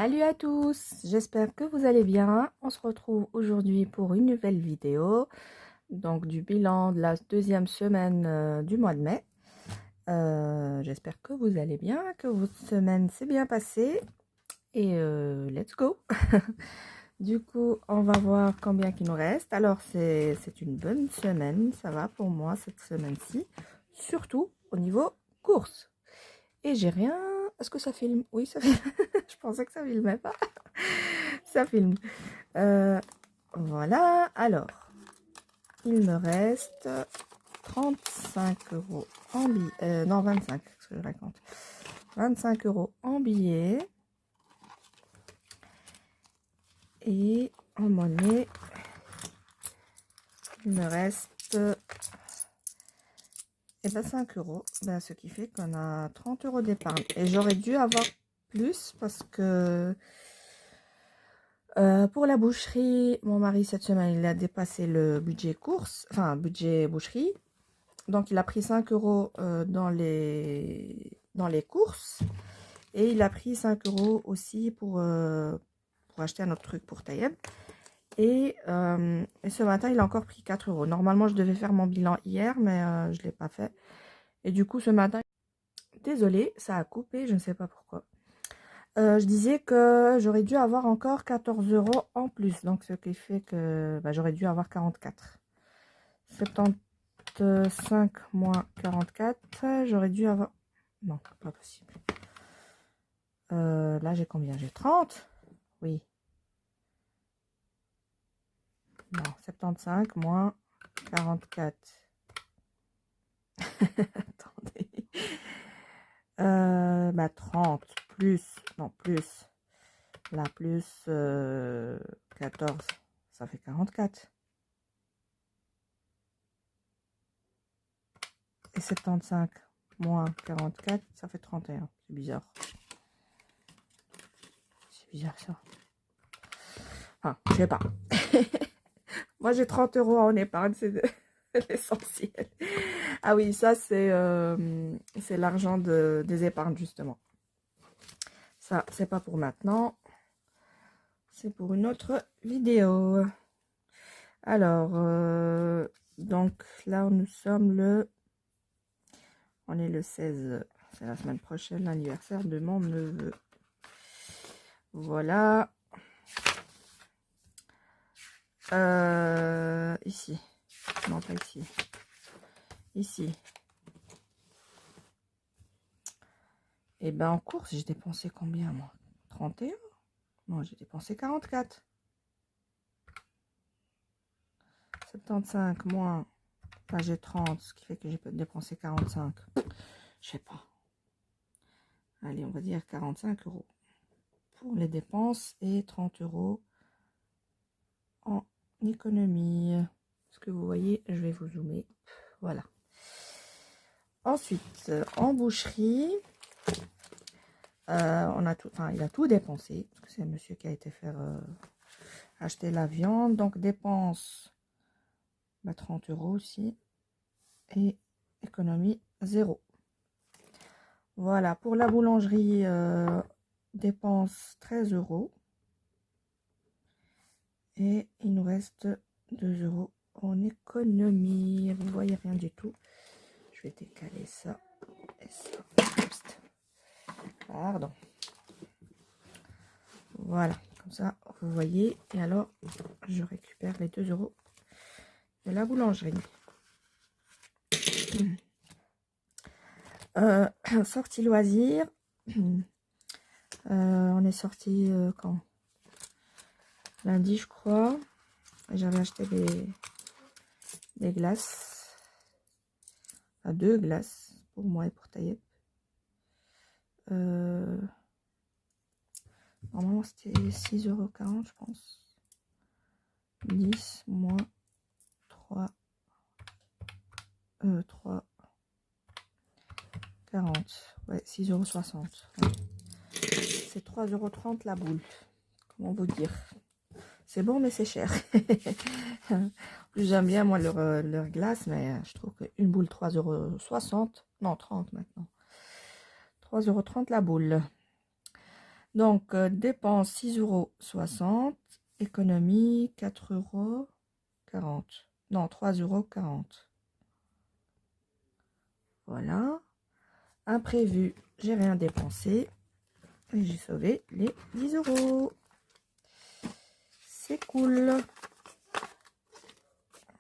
Salut à tous, j'espère que vous allez bien. On se retrouve aujourd'hui pour une nouvelle vidéo, donc du bilan de la deuxième semaine du mois de mai. J'espère que vous allez bien, que votre semaine s'est bien passée et let's go. Du coup, on va voir combien il nous reste. Alors, c'est une bonne semaine, ça va pour moi cette semaine-ci, surtout au niveau course. Et j'ai rien... Est-ce que ça filme? Oui, ça filme. Je pensais que ça filmait pas. Ça filme. Voilà. Alors, il me reste 35 € en billets. Non, 25, ce que je raconte. 25 € en billets. Et en monnaie, il me reste 5 €. Ben, ce qui fait qu'on a 30 € d'épargne. Et j'aurais dû avoir plus parce que pour la boucherie, mon mari cette semaine, il a dépassé le budget course, enfin budget boucherie. Donc il a pris 5 € dans les courses. Et il a pris 5 € aussi pour acheter un autre truc pour Tayeb. Et ce matin, il a encore pris 4 €. Normalement, je devais faire mon bilan hier, mais je ne l'ai pas fait. Et du coup, ce matin, désolée, ça a coupé, je ne sais pas pourquoi. Je disais que j'aurais dû avoir encore 14 € en plus. Donc, ce qui fait que j'aurais dû avoir 44. 75 moins 44, j'aurais dû avoir... Non, pas possible. Là, j'ai combien? J'ai 30? Oui. Non, 75 moins 44. Attendez. 30 plus... Non, plus... Là, plus 14, ça fait 44. Et 75 moins 44, ça fait 31. C'est bizarre. C'est bizarre ça. Enfin, je sais pas. Moi, j'ai 30 € en épargne, c'est l'essentiel. Ah oui, ça, c'est l'argent des épargnes, justement. Ça, c'est pas pour maintenant. C'est pour une autre vidéo. Alors, donc là, nous sommes on est le 16. C'est la semaine prochaine, l'anniversaire de mon neveu. Voilà. Ici. Non, pas ici. Ici. Et ben en course, j'ai dépensé combien, moi? 31? Non, j'ai dépensé 44. 75 moins... j'ai 30, ce qui fait que j'ai dépensé 45. Je sais pas. Allez, on va dire 45 € pour les dépenses et 30 € en économie. Ce que vous voyez, je vais vous zoomer. Voilà. Ensuite, en boucherie, on a tout, il a tout dépensé parce que c'est un monsieur qui a été faire acheter la viande. Donc dépense 30 € aussi et économie 0. Voilà, pour la boulangerie, dépense 13 € et il nous reste 2 € en économie. Vous voyez rien du tout. Je vais décaler ça et ça. Pardon. Voilà, comme ça, vous voyez. Et alors, je récupère les 2 € de la boulangerie. Sortie loisirs. On est sorti quand? Lundi, je crois. J'avais acheté des glaces. Enfin, 2 glaces pour moi et pour Tayeb. Normalement, c'était 6,40 €, je pense. 10 moins 3, 40. Ouais, 6,60 €. Ouais. C'est 3,30 € la boule. Comment vous dire? C'est bon, mais c'est cher. En plus, j'aime bien, moi, leur glace, mais je trouve qu'une boule, 3,60 €. Non, 30 maintenant. 3,30 € la boule. Donc, dépense 6,60 €. Économie 4,40 €. Non, 3,40 €. Voilà. Imprévu, j'ai rien dépensé. Et j'ai sauvé les 10 €. C'est cool.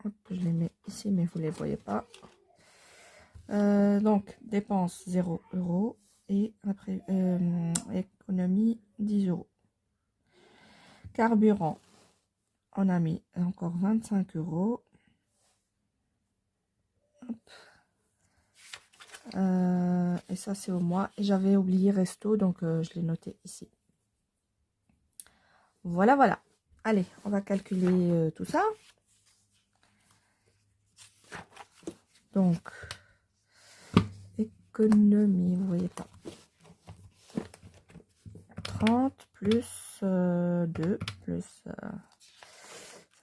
Hop, je les mets ici, mais vous ne les voyez pas. Donc, dépense 0 € et après, économie 10 €. Carburant, on a mis encore 25 €. Et ça, c'est au mois. Et j'avais oublié resto, donc je l'ai noté ici. Voilà, voilà. Allez, on va calculer tout ça. Donc, économie, vous voyez pas. 30 plus 2 plus... ça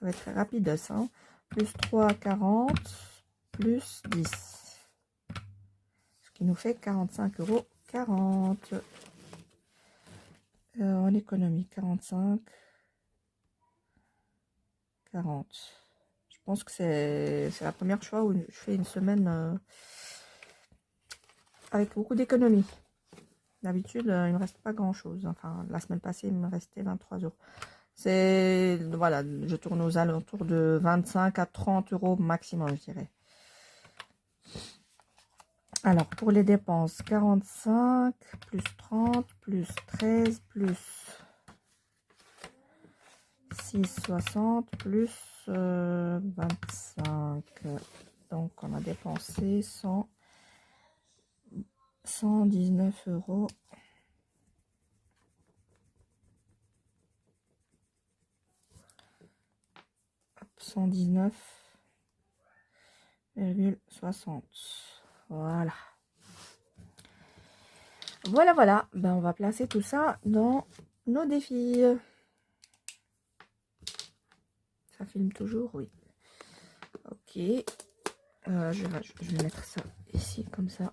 va être très rapide, ça. Hein, plus 3, 40, plus 10. Ce qui nous fait 45,40 €. En économie, 45, 40. Je pense que c'est la première fois où je fais une semaine avec beaucoup d'économies. D'habitude, il ne me reste pas grand-chose. Enfin, la semaine passée, il me restait 23 €. C'est... Voilà, je tourne aux alentours de 25 à 30 € maximum, je dirais. Alors, pour les dépenses, 45, plus 30, plus 13, plus 6, 60, plus 25. Donc, on a dépensé 119 €. 119,60. Voilà. Voilà, voilà. Ben, on va placer tout ça dans nos défis. Ça filme toujours, oui. Ok. Je vais mettre ça ici, comme ça.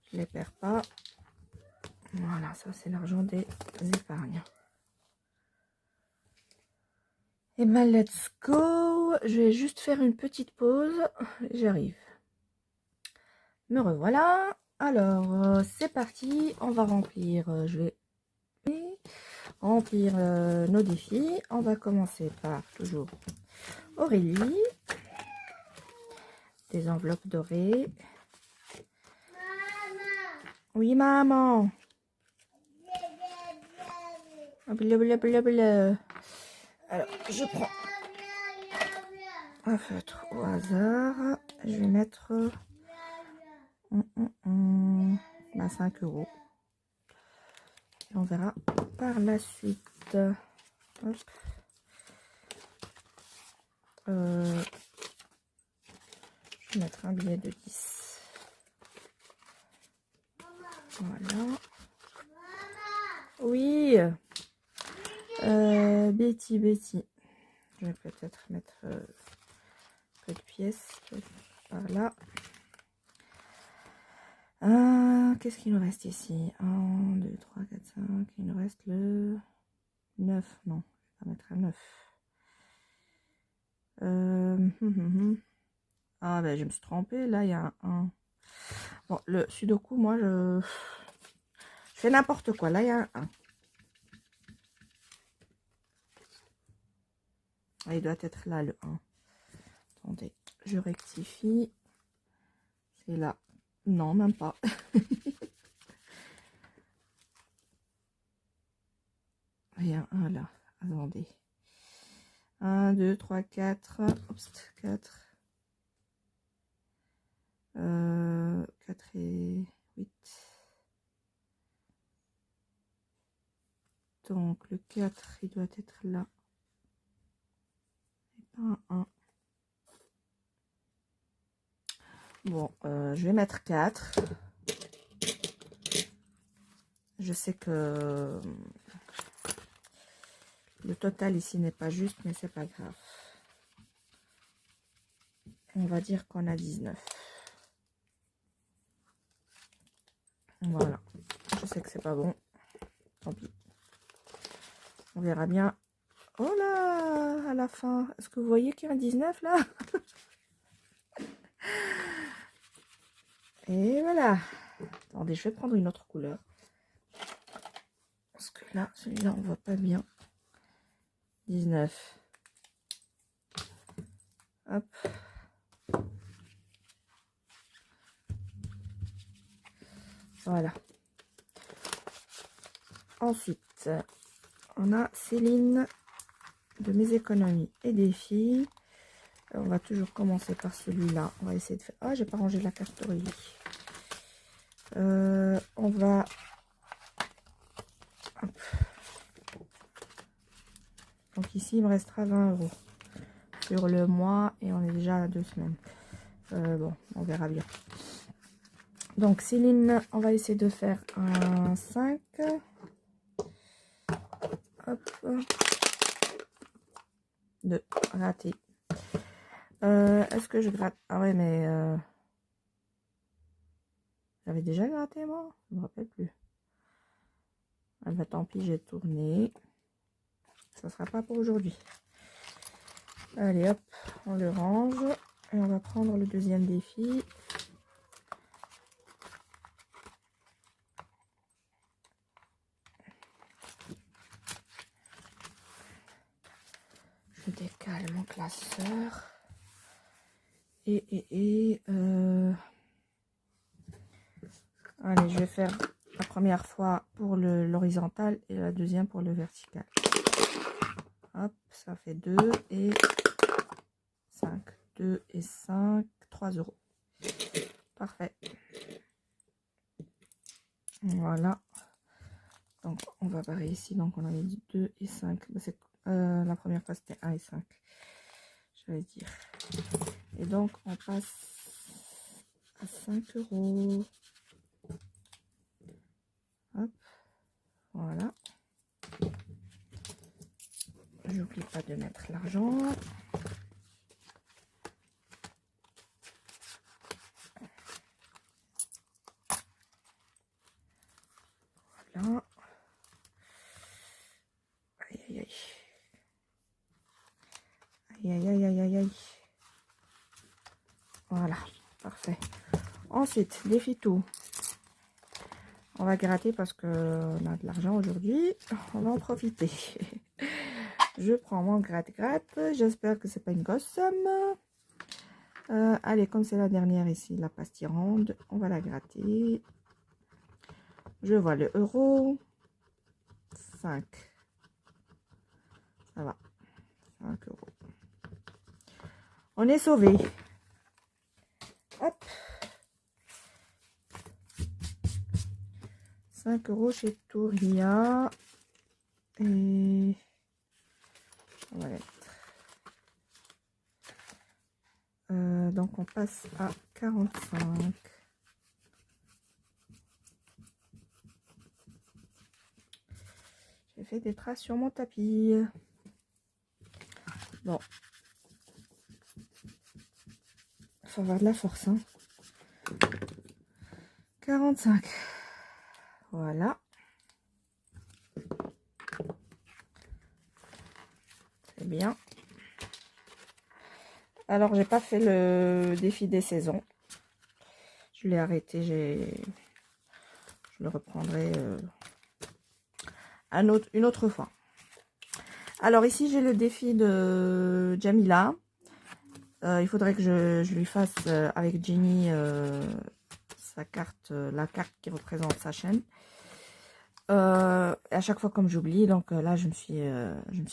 Je ne les perds pas. Voilà, ça c'est l'argent des épargnes. Et ben, let's go. Je vais juste faire une petite pause. J'arrive. Me revoilà. Alors, c'est parti. On va remplir. Je vais remplir nos défis. On va commencer par toujours Aurélie. Des enveloppes dorées. Oui, maman. Blablabla. Alors, je prends un feutre au hasard. Je vais mettre 5 €. Et on verra par la suite. Hop. Je vais mettre un billet de 10. Voilà. Oui. Betty. Je vais peut-être mettre peu de pièces par là. Qu'est-ce qu'il nous reste ici? 1, 2, 3, 4, 5. Il nous reste le 9. Non, je vais mettre un 9. Ah ben je me suis trompée. Là, il y a un 1. Bon, le sudoku, moi, je fais n'importe quoi. Là, il y a un 1. Ah, il doit être là, le 1. Attendez, je rectifie. C'est là. Non, même pas. Il y a un là. Attendez. 1, 2, 3, 4. Oups, 4. 4 et 8. Donc, le 4, il doit être là. Et pas un 1. Bon, je vais mettre 4. Je sais que le total ici n'est pas juste, mais c'est pas grave. On va dire qu'on a 19. Voilà. Je sais que c'est pas bon. tant pis. On verra bien. Oh là, à la fin. Est-ce que vous voyez qu'il y a un 19 là? Et voilà. Attendez, je vais prendre une autre couleur. Parce que là, celui-là, on voit pas bien. 19. Hop. Voilà. Ensuite, on a Céline de Mes économies et défis. On va toujours commencer par celui-là. On va essayer de faire... Ah, j'ai pas rangé la carte Aurélie. On va... Hop. Donc ici, il me restera 20 € sur le mois et on est déjà à 2 semaines. Bon, on verra bien. Donc Céline, on va essayer de faire un 5. Hop. 2. Raté. Est-ce que je gratte? Ah ouais, mais... J'avais déjà gratté, moi? Je me rappelle plus. Ah bah tant pis, j'ai tourné. Ça sera pas pour aujourd'hui. Allez, hop, on le range. Et on va prendre le deuxième défi. Je décale mon classeur. Allez, je vais faire la première fois pour l'horizontal et la deuxième pour le vertical. Hop, ça fait 2 et 5. 2 et 5, 3 €. Parfait. Voilà. Donc, on va barrer ici. Donc, on avait dit 2 et 5. La première fois, c'était 1 et 5. Je vais dire. Et donc, on passe à 5 €. Hop. Voilà. J'oublie pas de mettre l'argent. Voilà. Aïe, aïe, aïe. Aïe, aïe, aïe, aïe, aïe, aïe. Voilà, parfait. Ensuite, défi tout. On va gratter parce qu'on a de l'argent aujourd'hui. On va en profiter. Je prends mon gratte-gratte. J'espère que c'est pas une grosse somme. Allez, comme c'est la dernière ici, la pastille ronde, on va la gratter. Je vois le euro. 5. Ça va. 5 €. On est sauvé. Hop. 5 € chez Touria. Et on va mettre. Donc on passe à 45. J'ai fait des traces sur mon tapis. Bon. Il faut avoir de la force. Hein. 45. Voilà. C'est bien. Alors, j'ai pas fait le défi des saisons. Je l'ai arrêté. Je le reprendrai une autre fois. Alors, ici, j'ai le défi de Jamila. Il faudrait que je lui fasse avec Jenny sa carte, la carte qui représente sa chaîne. À chaque fois comme j'oublie, donc là je me suis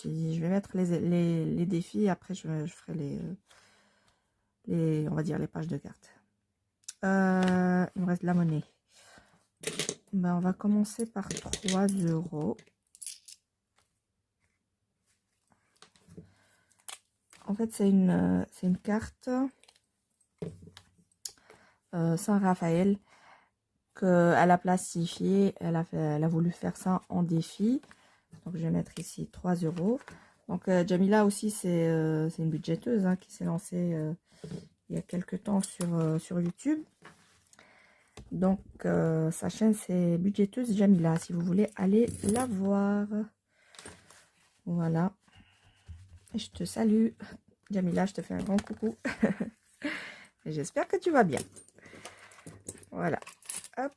dit je vais mettre les défis, après je ferai on va dire les pages de cartes. Il me reste de la monnaie. Ben, on va commencer par 3 €. En fait c'est une carte Saint-Raphaël qu'elle a plastifié, elle a voulu faire ça en défi. Donc je vais mettre ici 3 €. Donc Jamila aussi c'est une budgéteuse hein, qui s'est lancée il y a quelques temps sur YouTube. Donc, sa chaîne, c'est Budgéteuse Jamila, si vous voulez aller la voir. Voilà. Je te salue. Jamila, je te fais un grand coucou. J'espère que tu vas bien. Voilà. Hop.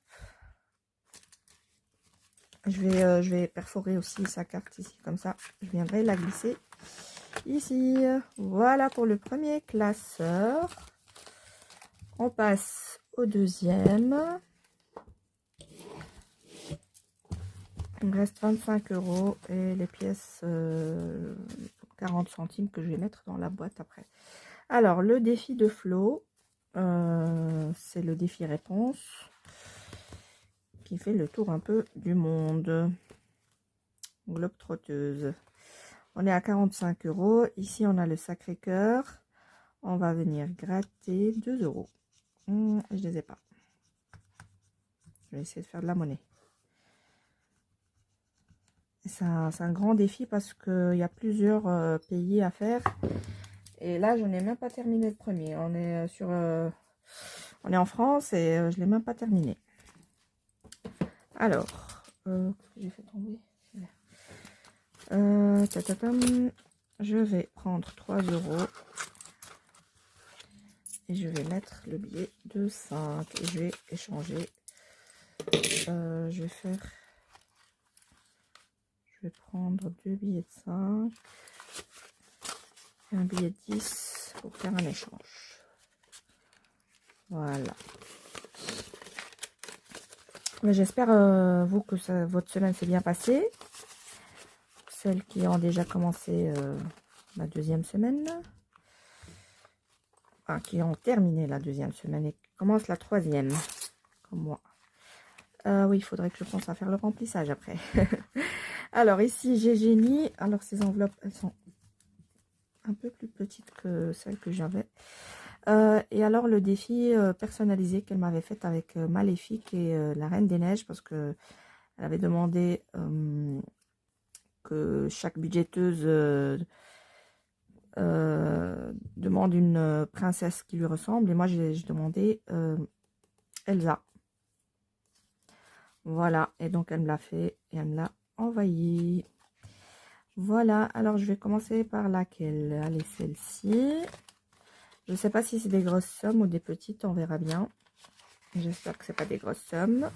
Je vais perforer aussi sa carte ici, comme ça. Je viendrai la glisser ici. Voilà pour le premier classeur. On passe au deuxième. Il me reste 25 € et les pièces 40 centimes que je vais mettre dans la boîte après. Alors, le défi de Flo, c'est le défi réponse qui fait le tour un peu du monde. Globe trotteuse. On est à 45 €. Ici, on a le Sacré-Cœur. On va venir gratter 2 €. Je les ai pas. Je vais essayer de faire de la monnaie. C'est un grand défi parce qu'il y a plusieurs pays à faire. Et là, je n'ai même pas terminé le premier. On est on est en France et je ne l'ai même pas terminé. Alors, qu'est-ce que j'ai fait tomber? Je vais prendre 3 € et je vais mettre le billet de 5 et je vais échanger. Je vais prendre 2 billets de 5 et un billet de 10 pour faire un échange. Voilà. J'espère, vous, que votre semaine s'est bien passée. Celles qui ont déjà commencé la deuxième semaine. Enfin, qui ont terminé la deuxième semaine et qui commencent la troisième, comme moi. Oui, il faudrait que je pense à faire le remplissage après. Alors, ici, j'ai Génie. Alors, ces enveloppes, elles sont un peu plus petites que celles que j'avais. Et alors, le défi personnalisé qu'elle m'avait fait avec Maléfique et la Reine des Neiges, parce que elle avait demandé que chaque budgéteuse demande une princesse qui lui ressemble. Et moi, j'ai demandé Elsa. Voilà, et donc elle me l'a fait et elle me l'a envoyé. Voilà, alors je vais commencer par laquelle? Allez, celle-ci. Je ne sais pas si c'est des grosses sommes ou des petites, on verra bien. J'espère que c'est pas des grosses sommes.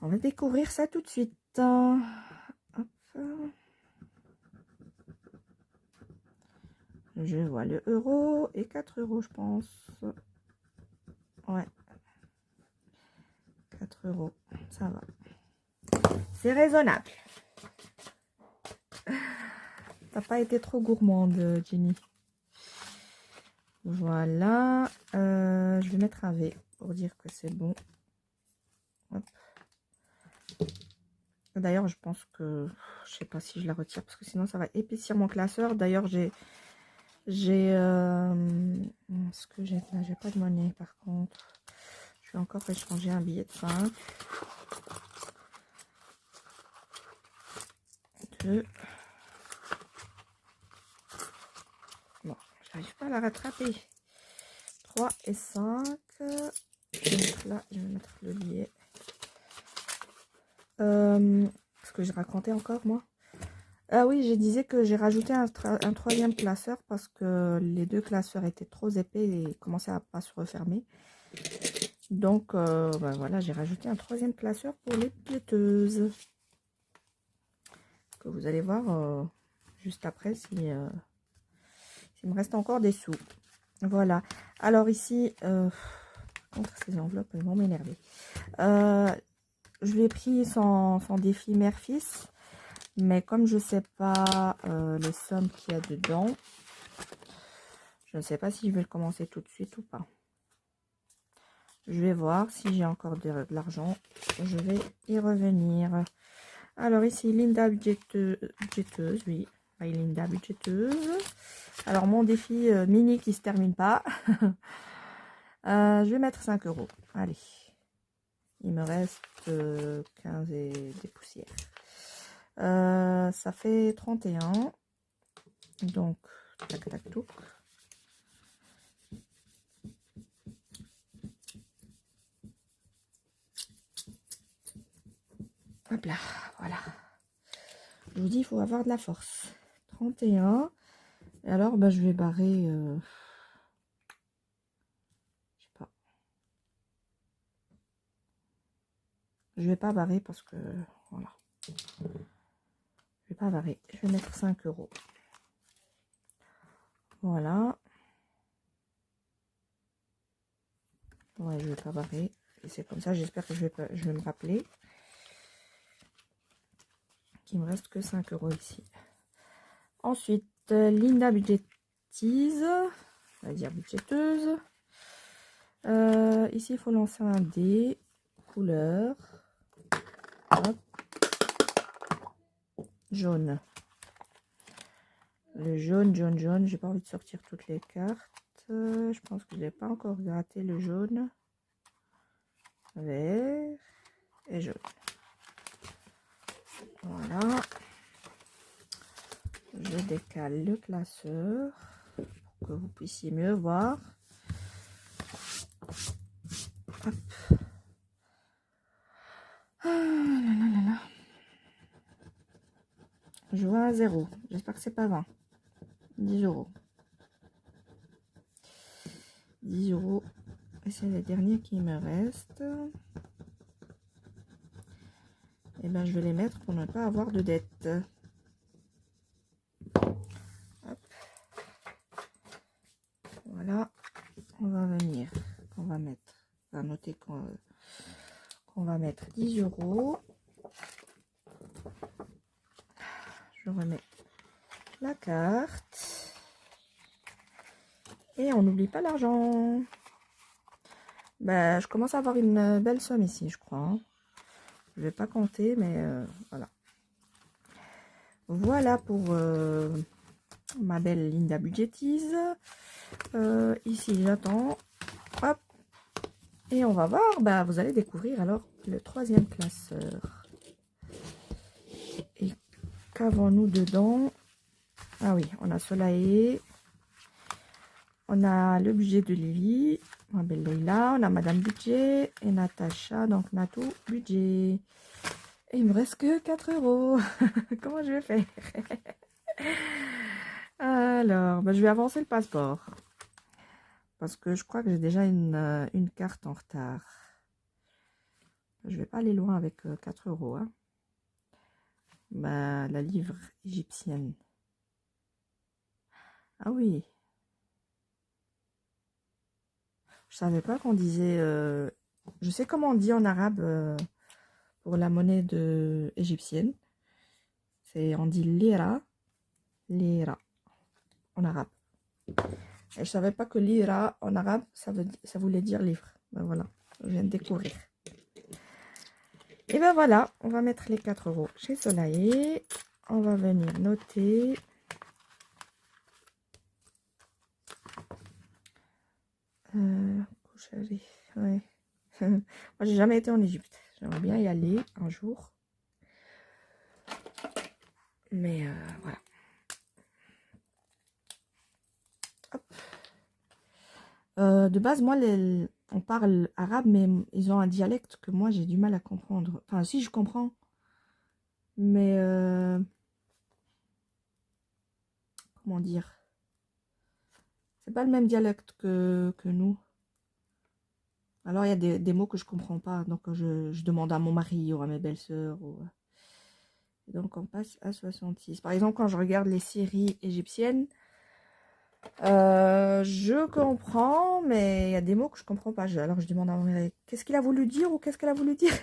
On va découvrir ça tout de suite. Hop. Je vois le euro et 4 €, je pense. Ouais. 4 €, ça va. C'est raisonnable. T'as pas été trop gourmande, Jenny. Voilà. Je vais mettre un V pour dire que c'est bon. D'ailleurs, je pense que... Je sais pas si je la retire parce que sinon ça va épaissir mon classeur. D'ailleurs, j'ai... ce que j'ai là, j'ai pas de monnaie par contre. Je vais encore échanger un billet de 5. 2. Bon, j'arrive pas à la rattraper. 3 et 5. Donc là, je vais mettre le billet. Ce que j'ai raconté encore, moi. Ah oui, je disais que j'ai rajouté un troisième classeur parce que les deux classeurs étaient trop épais et commençaient à pas se refermer. Donc, ben voilà, j'ai rajouté un troisième classeur pour les piéteuses. Que vous allez voir juste après s'il me reste encore des sous. Voilà. Alors ici, contre ces enveloppes, elles vont m'énerver. Je l'ai pris sans défi mère-fils. Mais comme je ne sais pas les sommes qu'il y a dedans, je ne sais pas si je vais le commencer tout de suite ou pas. Je vais voir si j'ai encore de l'argent. Je vais y revenir. Alors ici, Linda budgéteuse, oui. Linda budgéteuse. Alors mon défi mini qui se termine pas. Je vais mettre 5 €. Allez. Il me reste 15 et des poussières. Ça fait 31. Donc, tac, tac, touc. Hop là, voilà. Je vous dis, il faut avoir de la force. 31. Et alors, bah, je vais barrer... je sais pas. Je vais pas barrer parce que... Voilà. Je vais pas barrer. Je vais mettre 5 euros. Voilà. Ouais, je vais pas barrer. Et c'est comme ça, j'espère que je vais me rappeler qu'il me reste que 5 euros ici. Ensuite, Linda budgétise. On va dire budgéteuse. Ici, il faut lancer un dé. Couleur. Hop. Jaune. Le jaune, jaune, jaune. J'ai pas envie de sortir toutes les cartes. Je pense que je n'ai pas encore gratté le jaune. Vert et jaune. Voilà. Je décale le classeur pour que vous puissiez mieux voir. Hop. Ah là là là là. Je vois un 0. J'espère que c'est pas 20. 10 euros. 10 euros. Et c'est les derniers qui me restent. Et bien, je vais les mettre pour ne pas avoir de dette. Hop. Voilà. On va venir. On va mettre. On va noter qu'on va mettre 10 euros. Je remets la carte. Et on n'oublie pas l'argent. Ben, je commence à avoir une belle somme ici, je crois. Hein. Je vais pas compter, mais voilà. Voilà pour ma belle Linda budgétise. Ici, j'attends. Hop. Et on va voir. Bah, vous allez découvrir alors le troisième classeur. Et qu'avons-nous dedans? Ah oui, on a Solae. On a le budget de Lily. Ma belle Leila. On a Madame Budget. Et Natacha. Donc, Natou Budget. Et il me reste que 4 euros. Comment je vais faire? Alors, bah, je vais avancer le passeport. Parce que je crois que j'ai déjà une carte en retard. Je vais pas aller loin avec 4 euros. Hein. Bah, la livre égyptienne. Ah oui. Je savais pas qu'on disait... je sais comment on dit en arabe pour la monnaie égyptienne. On dit lira. Lira. En arabe. Et je savais pas que lira en arabe, ça voulait dire livre. Ben voilà, je viens de découvrir. Et ben voilà, on va mettre les 4 euros chez Solae. On va venir noter. Coucherie, ouais. Moi, j'ai jamais été en Égypte. J'aimerais bien y aller un jour. Mais voilà. Hop. De base, moi, on parle arabe, mais ils ont un dialecte que moi, j'ai du mal à comprendre. Enfin, si, je comprends. Mais, comment dire? C'est pas le même dialecte que nous. Alors, il y a des mots que je comprends pas. Donc, je demande à mon mari ou à mes belles-sœurs. Donc, on passe à 66. Par exemple, quand je regarde les séries égyptiennes, je comprends, mais il y a des mots que je comprends pas. Alors, je demande à mon mari, qu'est-ce qu'il a voulu dire ou qu'est-ce qu'elle a voulu dire?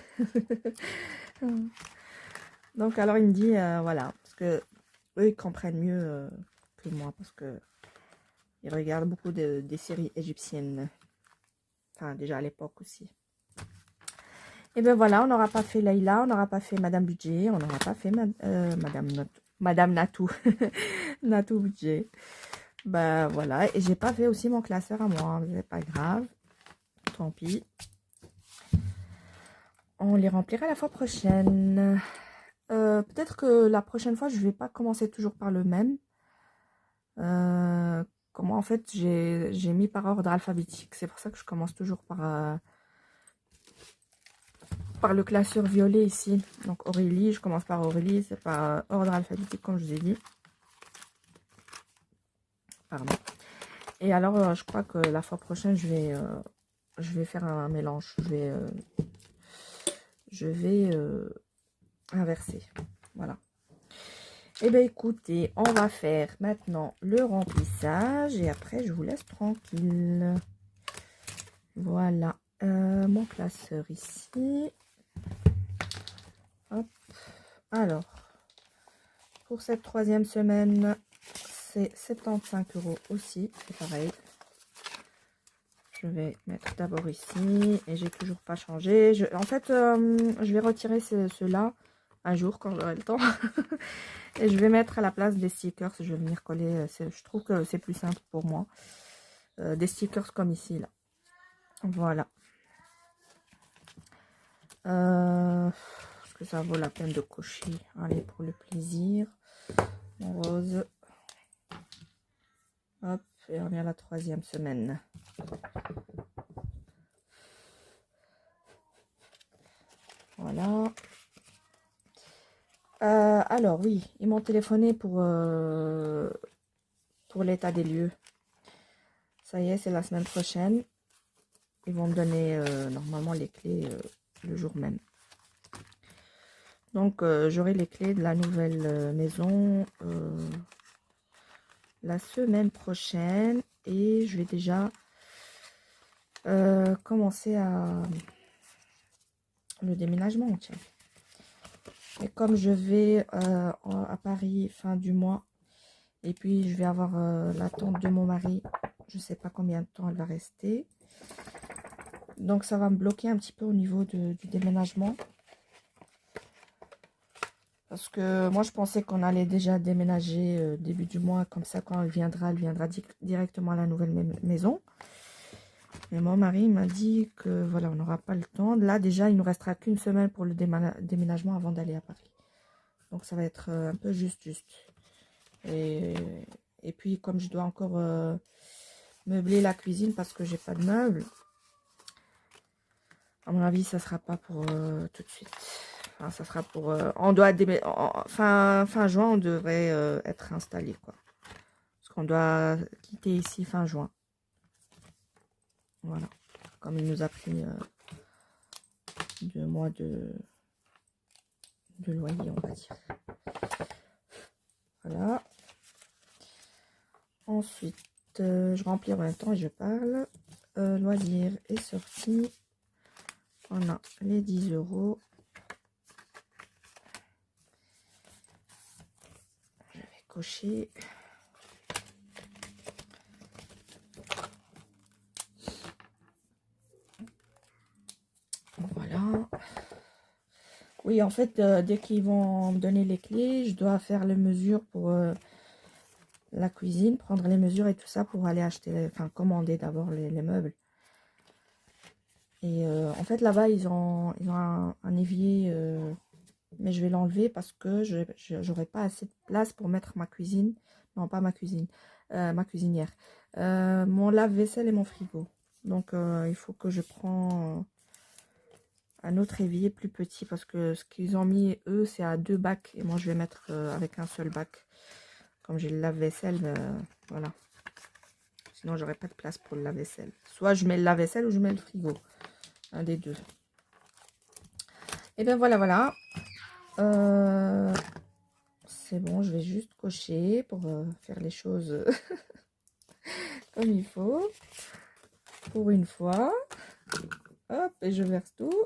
Donc, alors, il me dit, voilà. Parce que eux, ils comprennent mieux que moi. Parce que ils regardent beaucoup des séries égyptiennes. Enfin, déjà à l'époque aussi. Et bien voilà, on n'aura pas fait Leïla, on n'aura pas fait Madame Budget, on n'aura pas fait Madame Natou. Natou Budget. Ben voilà, et j'ai pas fait aussi mon classeur à moi, c'est pas grave. Tant pis. On les remplira la fois prochaine. Peut-être que la prochaine fois, je vais pas commencer toujours par le même. Comment en fait, j'ai mis par ordre alphabétique. C'est pour ça que je commence toujours par par le classeur violet ici. Donc Aurélie, je commence par Aurélie, c'est par ordre alphabétique comme je vous ai dit. Pardon. Et alors, je crois que la fois prochaine, je vais faire un mélange. Je vais inverser. Voilà. Et bien écoutez, on va faire maintenant le remplissage et après je vous laisse tranquille. Voilà, mon classeur ici. Hop. Alors, pour cette 3e semaine, c'est 75 € aussi, c'est pareil. Je vais mettre d'abord ici et j'ai toujours pas changé. En fait, je vais retirer ceux-là un jour quand j'aurai le temps. Et je vais mettre à la place des stickers. Je vais venir coller. Je trouve que c'est plus simple pour moi. Des stickers comme ici, là. Voilà. Est-ce que ça vaut la peine de cocher? Allez, pour le plaisir. Mon rose. Hop, et on est à la 3e semaine. Voilà. Alors oui, ils m'ont téléphoné pour l'état des lieux. Ça y est, c'est la semaine prochaine. Ils vont me donner normalement les clés le jour même. Donc j'aurai les clés de la nouvelle maison la semaine prochaine. Et je vais déjà commencer à le déménagement. Tiens. Et comme je vais à Paris fin du mois, et puis je vais avoir la tante de mon mari, je ne sais pas combien de temps elle va rester. Donc ça va me bloquer un petit peu au niveau du déménagement. Parce que moi je pensais qu'on allait déjà déménager début du mois, comme ça quand elle viendra directement à la nouvelle maison. Mais mon mari m'a dit que voilà, on n'aura pas le temps. Là déjà il ne nous restera qu'une semaine pour le déménagement avant d'aller à Paris. Donc ça va être un peu juste. Et puis comme je dois encore meubler la cuisine parce que j'ai pas de meubles, à mon avis ça sera pas pour tout de suite. Enfin, ça sera pour on doit fin juin on devrait être installé quoi, parce qu'on doit quitter ici fin juin. Voilà, comme il nous a pris 2 mois de loyer, on va dire. Voilà. Ensuite, je remplis en même temps et je parle. Loisirs et sorties. On a les 10 €. Je vais cocher. Voilà. Oui, en fait, dès qu'ils vont me donner les clés, je dois faire les mesures pour la cuisine, prendre les mesures et tout ça pour aller acheter, enfin commander d'abord les meubles. Et en fait là-bas ils ont un évier, mais je vais l'enlever parce que j'aurai pas assez de place pour mettre ma cuisine. Non, pas ma cuisine, ma cuisinière. Mon lave-vaisselle et mon frigo. Donc il faut que je prends un autre évier plus petit parce que ce qu'ils ont mis eux c'est à 2 bacs et moi je vais mettre avec un seul bac. Comme j'ai le lave-vaisselle, voilà. Sinon, j'aurais pas de place pour le lave-vaisselle. Soit je mets le lave-vaisselle ou je mets le frigo. Un des deux. Et bien voilà. C'est bon, je vais juste cocher pour faire les choses comme il faut. Pour une fois. Hop, et je verse tout.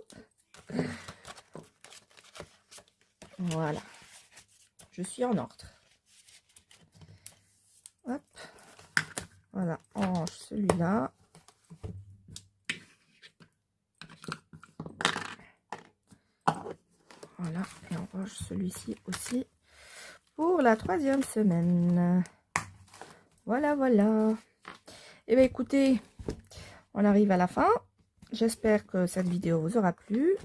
Voilà. Je suis en ordre. Hop. Voilà, on range celui-là. Voilà, et on range celui-ci aussi pour la 3e semaine. Voilà. Et bien écoutez, on arrive à la fin. J'espère que cette vidéo vous aura plu.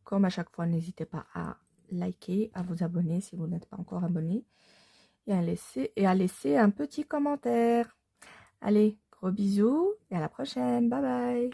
Comme à chaque fois, n'hésitez pas à liker, à vous abonner si vous n'êtes pas encore abonné. Et à laisser un petit commentaire. Allez, gros bisous et à la prochaine. Bye bye.